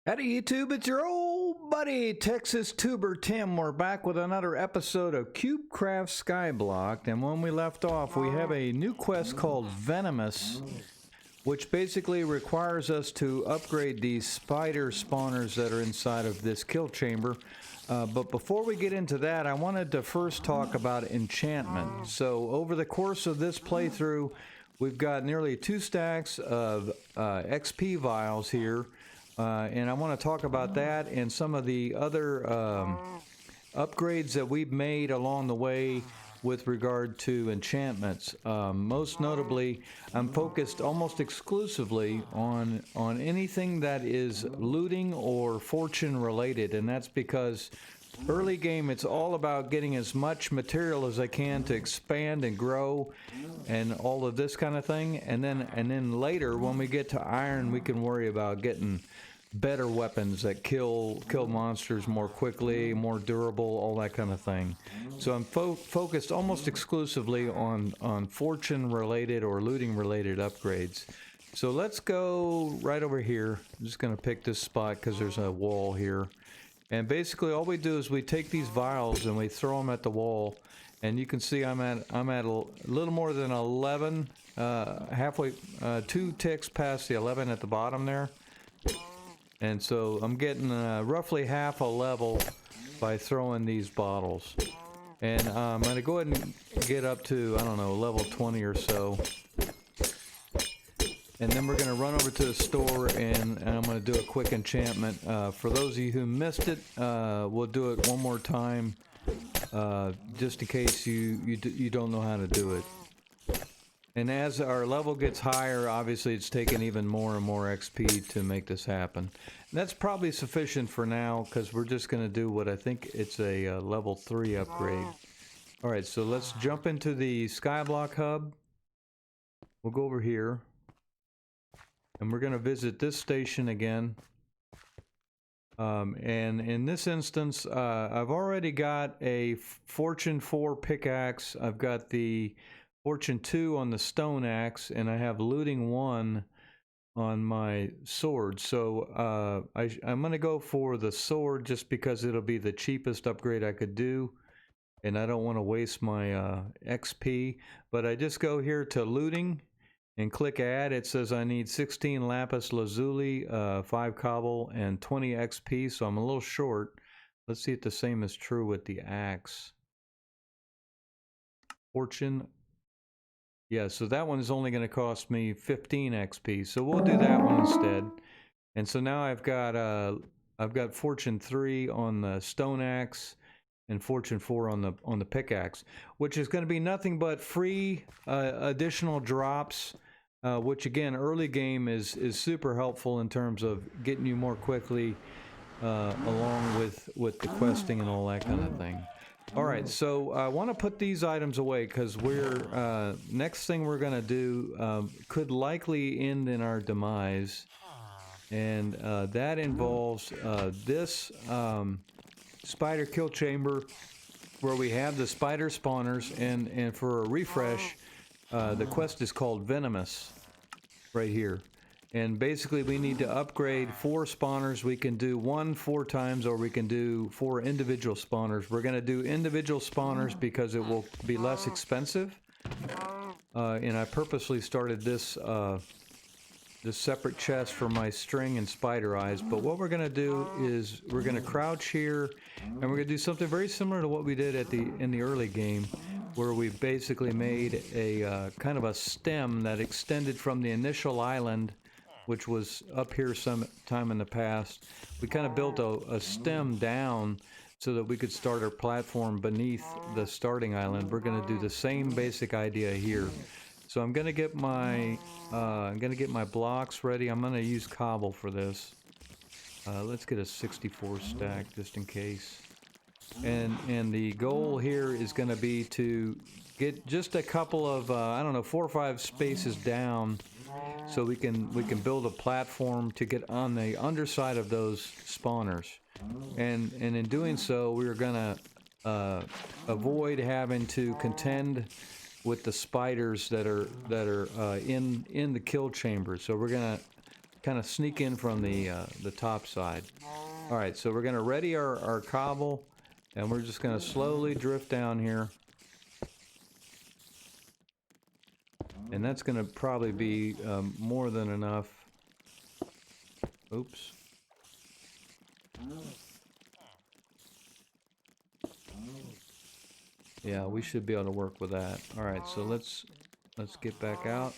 Howdy YouTube, it's your old buddy TexasTuberTim. We're back with another episode of CubeCraft SkyBlock, and when we left off, we have a new quest called Venomous, which basically requires us to upgrade these spider spawners that are inside of this kill chamber. But before we get into that, I wanted to first talk about enchantment. So over the course of this playthrough, we've got nearly 2 stacks of XP vials here. And I want to talk about that and some of the other upgrades that we've made along the way with regard to enchantments. Most notably, I'm focused almost exclusively on anything that is looting or fortune related, and that's because early game it's all about getting as much material as I can to expand and grow and all of this kind of thing, and then later when we get to iron we can worry about getting better weapons that kill monsters more quickly, more durable, all that kind of thing. So I'm focused almost exclusively on fortune related or looting related upgrades. So let's go right over here. I'm just going to pick this spot because there's a wall here. And basically all we do is we take these vials and we throw them at the wall, and you can see I'm at a little more than 11, halfway, 2 ticks past the 11 at the bottom there. And so I'm getting roughly half a level by throwing these bottles. And I'm going to go ahead and get up to, I don't know, level 20 or so. And then we're going to run over to the store and I'm going to do a quick enchantment. For those of you who missed it, we'll do it one more time, just in case you don't know how to do it. And as our level gets higher, obviously it's taking even more and more XP to make this happen. And that's probably sufficient for now, because we're just going to do what I think it's a level 3 upgrade. Alright, so let's jump into the Skyblock hub. We'll go over here. And we're going to visit this station again. And in this instance, I've already got a Fortune 4 pickaxe. I've got the Fortune 2 on the stone axe, and I have looting 1 on my sword. So I'm going to go for the sword just because it'll be the cheapest upgrade I could do, and I don't want to waste my XP. But I just go here to looting and click add. It says I need 16 lapis lazuli, 5 cobble, and 20 XP, so I'm a little short. Let's see if the same is true with the axe. Fortune. Yeah, so that one is only going to cost me 15 XP, so we'll do that one instead. And so now I've got Fortune 3 on the stone axe and Fortune 4 on the pickaxe, which is going to be nothing but free additional drops, which again early game is super helpful in terms of getting you more quickly along with the questing and all that kind of thing. Alright, so I want to put these items away because we're next thing we're going to do could likely end in our demise, and that involves this spider kill chamber where we have the spider spawners, and for a refresh, the quest is called Venomous right here. And basically we need to upgrade 4 spawners. We can do 1 4 times, or we can do 4 individual spawners. We're going to do individual spawners because it will be less expensive. And I purposely started this separate chest for my string and spider eyes. But what we're going to do is we're going to crouch here, and we're going to do something very similar to what we did in the early game, where we basically made a kind of a stem that extended from the initial island, which was up here some time in the past. We kind of built a stem down so that we could start our platform beneath the starting island. We're going to do the same basic idea here. So I'm going to get my blocks ready. I'm going to use cobble for this. Let's get a 64 stack just in case. And the goal here is going to be to get just a couple of I don't know, 4 or 5 spaces down, so we can build a platform to get on the underside of those spawners, and in doing so we're gonna avoid having to contend with the spiders that are in the kill chamber. So we're gonna kind of sneak in from the top side. All right, so we're gonna ready our cobble, and we're just gonna slowly drift down here. And that's gonna probably be more than enough. Oops. Yeah, we should be able to work with that. All right, so let's get back out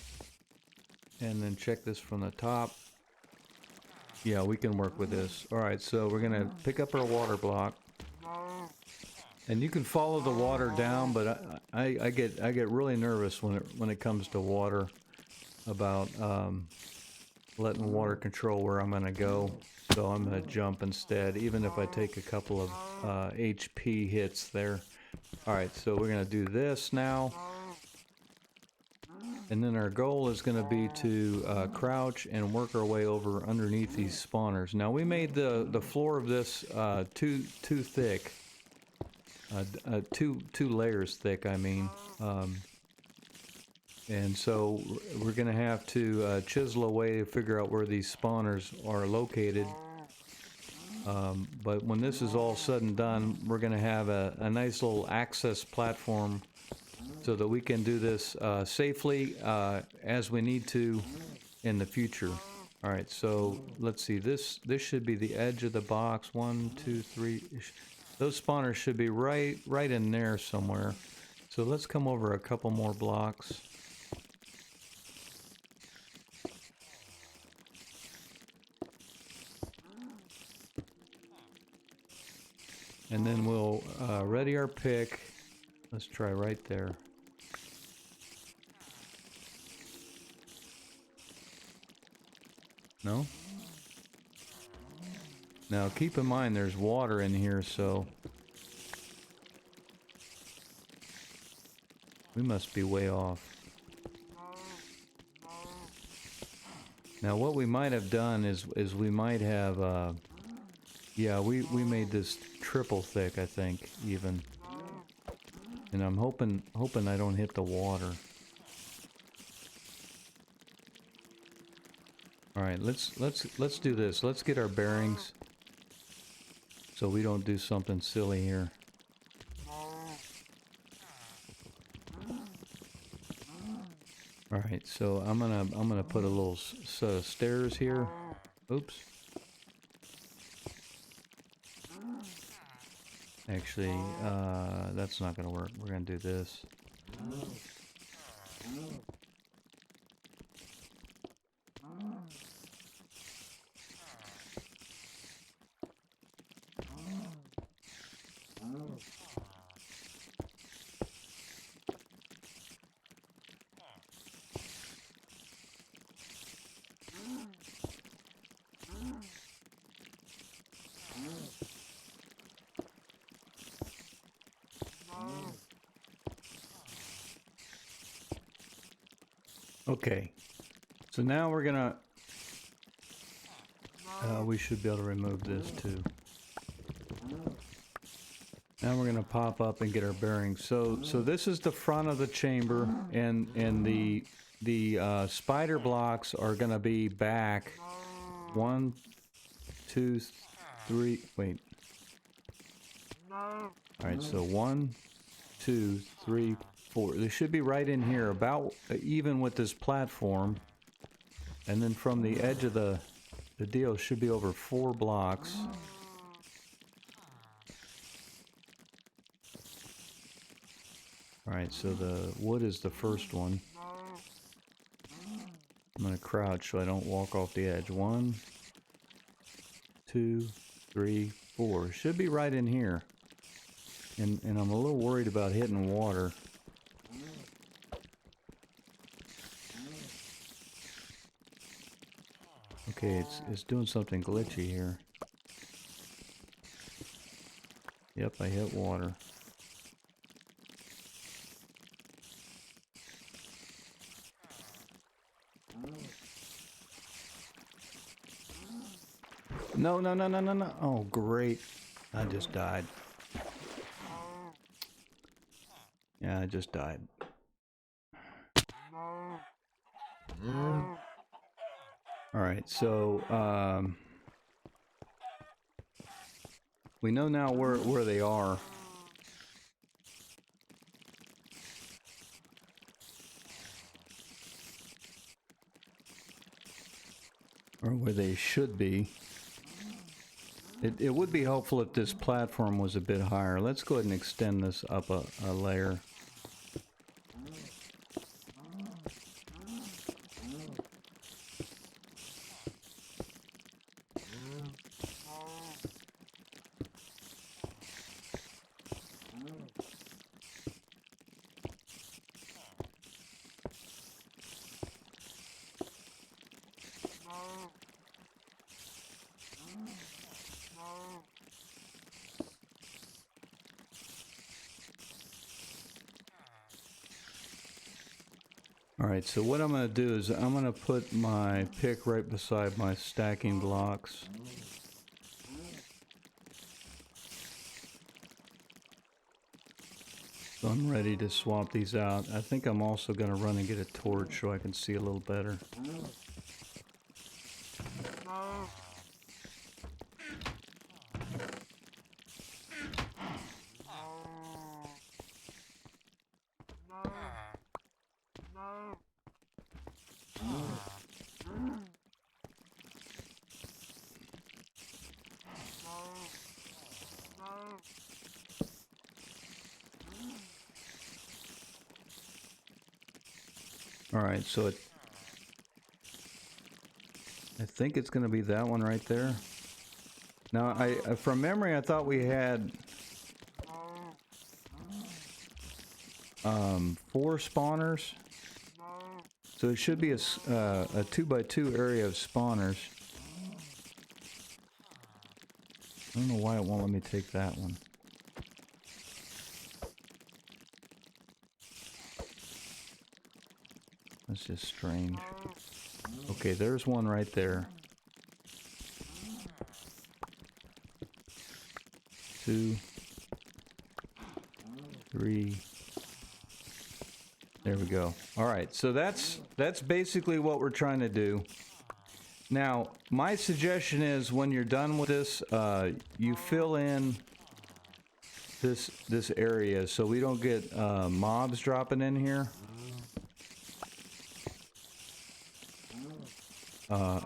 and then check this from the top. Yeah, we can work with this. All right, so we're gonna pick up our water block, and you can follow the water down, but I get really nervous when it comes to water, about letting water control where I'm gonna go. So I'm gonna jump instead, even if I take a couple of HP hits there. All right, so we're gonna do this now, and then our goal is gonna be to crouch and work our way over underneath these spawners. Now we made the floor of this too thick, two layers thick, I mean, and so we're gonna have to chisel away to figure out where these spawners are located. But when this is all said and done, we're going to have a nice little access platform so that we can do this safely as we need to in the future. All right, so let's see. This should be the edge of the box. 1, 2, 3. Those spawners should be right in there somewhere. So let's come over a couple more blocks. And then we'll ready our pick. Let's try right there. No? Now keep in mind there's water in here, so we must be way off. Now what we might have done is we might have yeah, we made this triple thick, I think, even. And I'm hoping I don't hit the water. All right, let's do this. Let's get our bearings so we don't do something silly here. All right, so I'm gonna put a little set of stairs here. Oops. Actually, that's not gonna work. We're gonna do this. Okay, so now we're gonna, we should be able to remove this too. Now we're gonna pop up and get our bearings. So this is the front of the chamber, and the spider blocks are gonna be back. 1, 2, 3. Wait. All right, so 1, 2, 3, 4. They should be right in here, about even with this platform. And then from the edge of the deal should be over 4 blocks. All right, so the wood is the first one. I'm gonna crouch so I don't walk off the edge. 1, 2, 3, 4. Should be right in here. And I'm a little worried about hitting water. Okay, it's doing something glitchy here. Yep, I hit water. No. Oh, great. I just died. Yeah, I just died. All right, so we know now where they are. Or where they should be. It would be helpful if this platform was a bit higher. Let's go ahead and extend this up a layer. Alright, so what I'm going to do is I'm going to put my pick right beside my stacking blocks. So I'm ready to swap these out. I think I'm also going to run and get a torch so I can see a little better. Alright, so I think it's going to be that one right there. Now, from memory, I thought we had 4 spawners. So it should be a 2x2 area of spawners. I don't know why it won't let me take that one. That's just strange. Okay, there's one right there. 2, 3. There we go. All right, so that's basically what we're trying to do. Now, my suggestion is when you're done with this, you fill in this area so we don't get mobs dropping in here.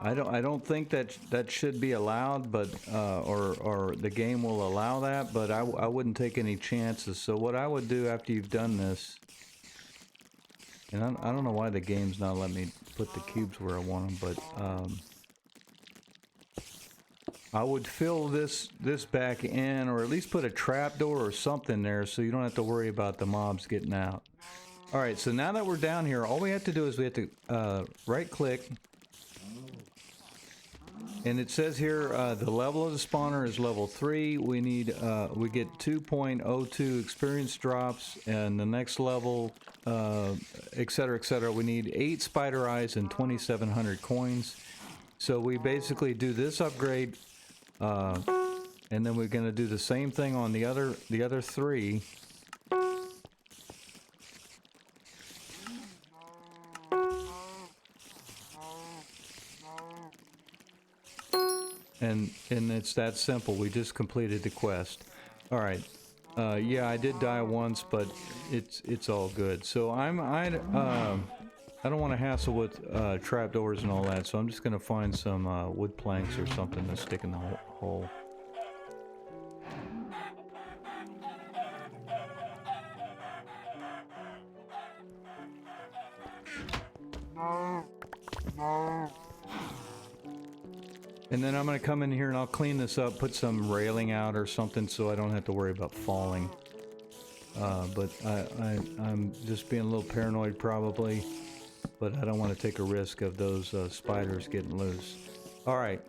I don't think that should be allowed, but or the game will allow that, but I wouldn't take any chances. So what I would do after you've done this, and I don't know why the game's not letting me put the cubes where I want them, but I would fill this back in, or at least put a trapdoor or something there so you don't have to worry about the mobs getting out. All right, so now that we're down here, all we have to do is we have to right click. And it says here the level of the spawner is level 3. We need we get 2.02 experience drops, and the next level, etc., etc. We need 8 spider eyes and 2,700 coins. So we basically do this upgrade, and then we're going to do the same thing on the other 3. And it's that simple. We just completed the quest. All right. Yeah, I did die once, but it's all good. So I don't want to hassle with trapdoors and all that. So I'm just gonna find some wood planks or something to stick in the hole. And then I'm going to come in here and I'll clean this up, put some railing out or something so I don't have to worry about falling. But I'm just being a little paranoid probably, but I don't want to take a risk of those spiders getting loose. Alright,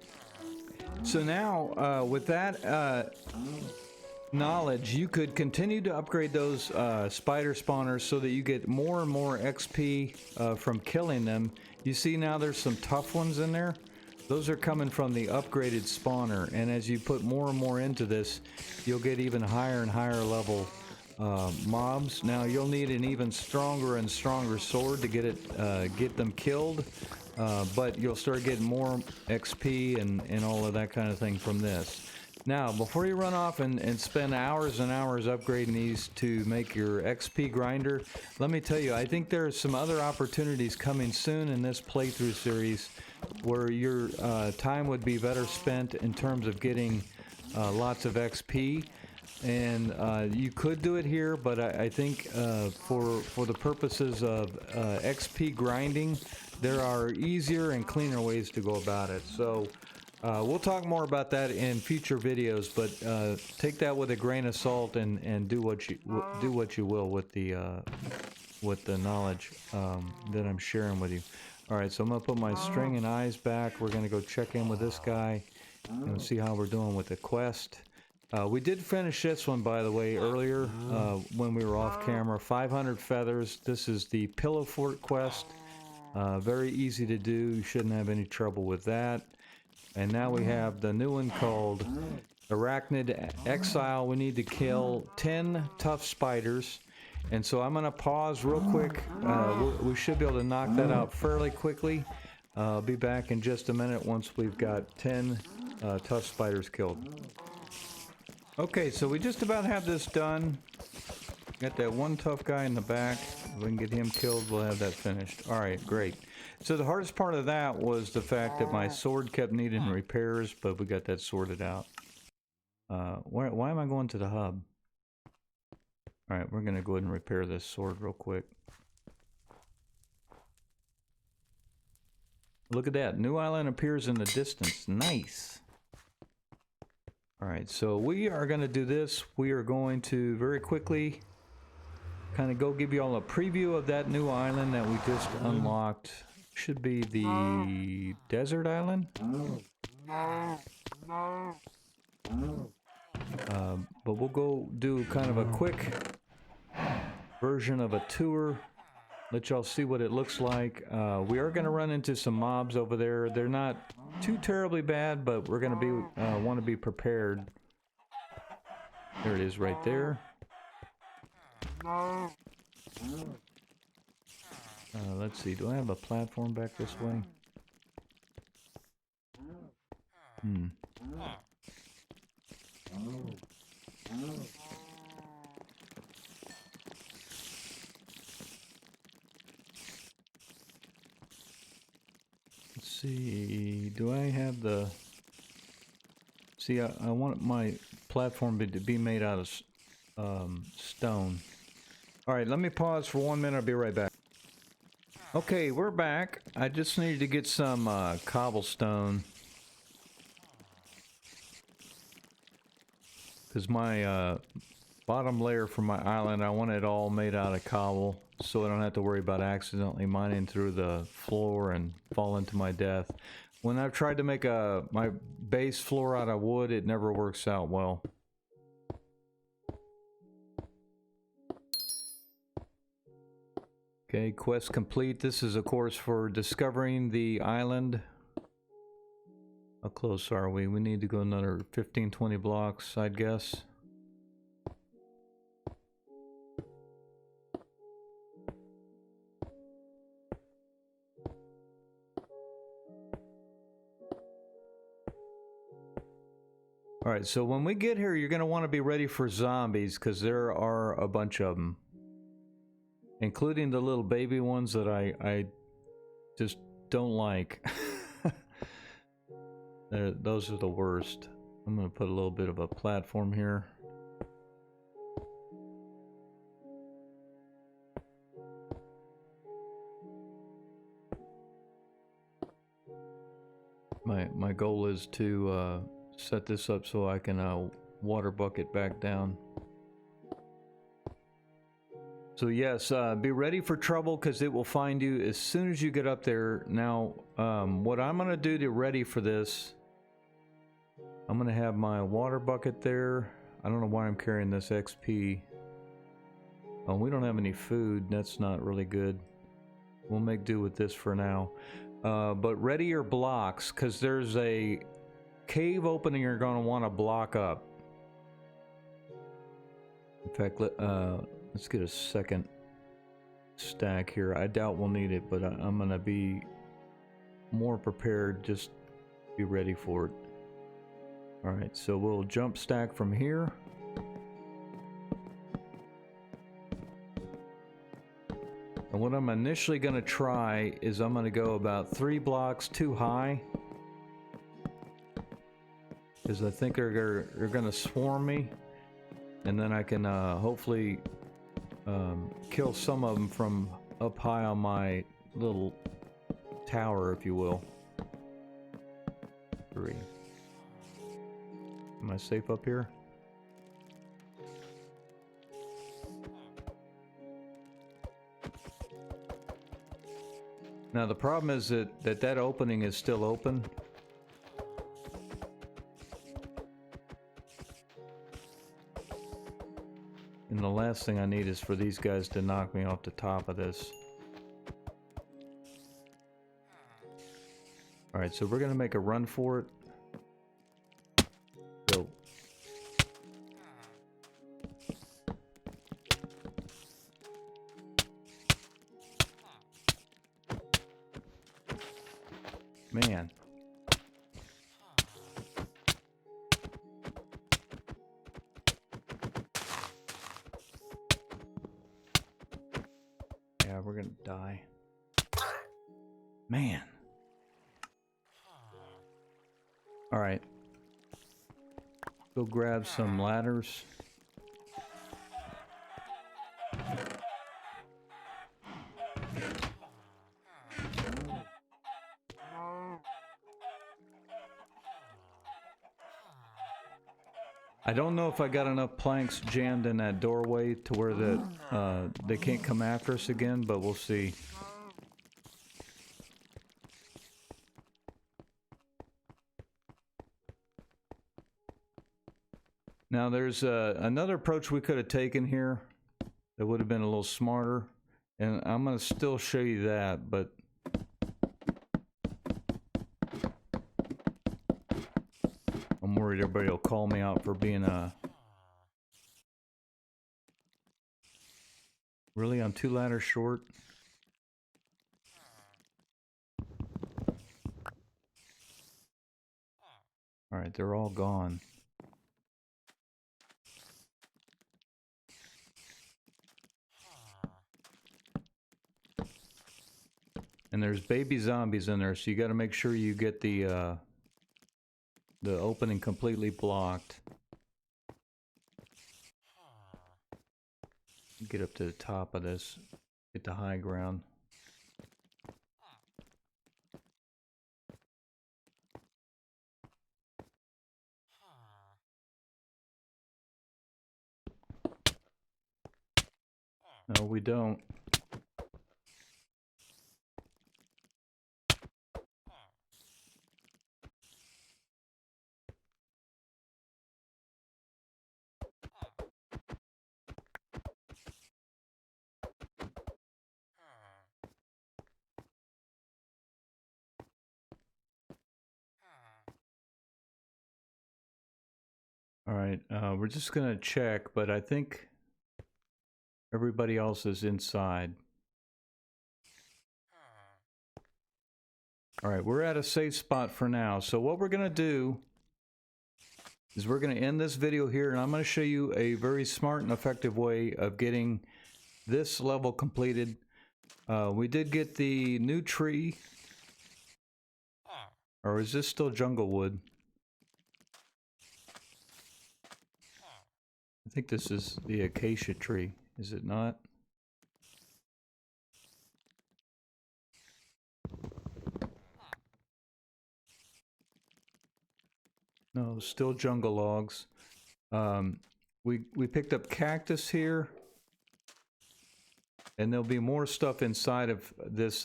so now with that knowledge, you could continue to upgrade those spider spawners so that you get more and more XP from killing them. You see now there's some tough ones in there. Those are coming from the upgraded spawner, and as you put more and more into this, you'll get even higher and higher level mobs. Now you'll need an even stronger and stronger sword to get them killed. but you'll start getting more XP and all of that kind of thing from this. Now, before you run off and spend hours and hours upgrading these to make your XP grinder, let me tell you, I think there are some other opportunities coming soon in this playthrough series where your time would be better spent in terms of getting lots of XP. And you could do it here, but I think for the purposes of XP grinding, there are easier and cleaner ways to go about it. So we'll talk more about that in future videos, but take that with a grain of salt and do what you will with the knowledge that I'm sharing with you. All right, so I'm gonna put my string and eyes back. We're gonna go check in with this guy and see how we're doing with the quest. We did finish this one, by the way, earlier when we were off camera. 500 feathers. This is the Pillow Fort quest. Very easy to do. You shouldn't have any trouble with that. And now we have the new one called Arachnid Exile. We need to kill 10 tough spiders. And so I'm going to pause real quick. We should be able to knock that out fairly quickly. I'll be back in just a minute once we've got 10 tough spiders killed. Okay, so we just about have this done. Got that one tough guy in the back. If we can get him killed, we'll have that finished. Alright, great. So the hardest part of that was the fact that my sword kept needing repairs, but we got that sorted out. Why am I going to the hub? Alright, we're going to go ahead and repair this sword real quick. Look at that. New island appears in the distance. Nice. Alright, so we are going to do this. We are going to very quickly kind of go give you all a preview of that new island that we just unlocked. Should be the desert island. But we'll go do kind of a quick version of a tour. Let y'all see what it looks like. We are going to run into some mobs over there. They're not too terribly bad, but we're going to be want to be prepared. There it is right there. Let's see, do I have a platform back this way? Let's see, do I have the... See, I want my platform to be made out of stone. Alright, let me pause for 1 minute, I'll be right back. Okay, we're back. I just needed to get some cobblestone. Because my bottom layer for my island, I want it all made out of cobble, so I don't have to worry about accidentally mining through the floor and falling to my death. When I've tried to make my base floor out of wood, it never works out well. Okay, quest complete. This is, of course, for discovering the island. How close are we? We need to go another 15-20 blocks, I'd guess. Alright, so when we get here, you're going to want to be ready for zombies, because there are a bunch of them. Including the little baby ones that I just don't like. Those are the worst. I'm going to put a little bit of a platform here. My goal is to set this up so I can water bucket back down. So yes, be ready for trouble because it will find you as soon as you get up there. Now, what I'm going to do to ready for this, I'm going to have my water bucket there. I don't know why I'm carrying this XP. Oh, we don't have any food. That's not really good. We'll make do with this for now. But ready your blocks because there's a cave opening you're going to want to block up. In fact, let's get a second stack here. I doubt we'll need it, but I'm gonna be more prepared, just be ready for it. All right, so we'll jump stack from here. And what I'm initially going to try is I'm going to go about 3 blocks too high, because I think they're going to swarm me, and then I can hopefully kill some of them from up high on my little tower, if you will. 3. Am I safe up here? Now the problem is that opening is still open. And the last thing I need is for these guys to knock me off the top of this. Alright, so we're gonna make a run for it. Go. Man. Yeah, we're gonna die. Man. All right. Go grab some ladders. I don't know if I got enough planks jammed in that doorway to where they can't come after us again, but we'll see. Now there's another approach we could have taken here that would have been a little smarter, and I'm going to still show you that, but I'm worried everybody will call me out for being really, I'm 2 ladders short. All right, they're all gone. And there's baby zombies in there, so you got to make sure you get the opening completely blocked. Get up to the top of this, get the high ground. No, we don't. All right, we're just gonna check, but I think everybody else is inside. All right, we're at a safe spot for now. So what we're gonna do is we're gonna end this video here, and I'm gonna show you a very smart and effective way of getting this level completed. We did get the new tree. Or is this still jungle wood? I think this is the acacia tree, is it not? No, still jungle logs. We picked up cactus here, and there'll be more stuff inside of this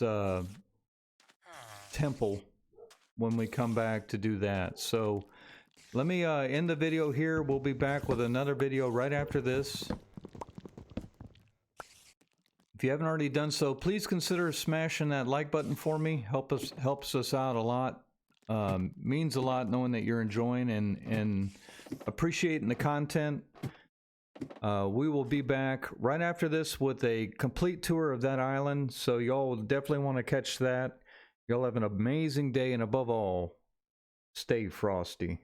temple when we come back to do that. So let me end the video here. We'll be back with another video right after this. If you haven't already done so, please consider smashing that like button for me. Helps us out a lot. Means a lot knowing that you're enjoying and appreciating the content. We will be back right after this with a complete tour of that island, so y'all will definitely want to catch that. Y'all have an amazing day, and above all, stay frosty.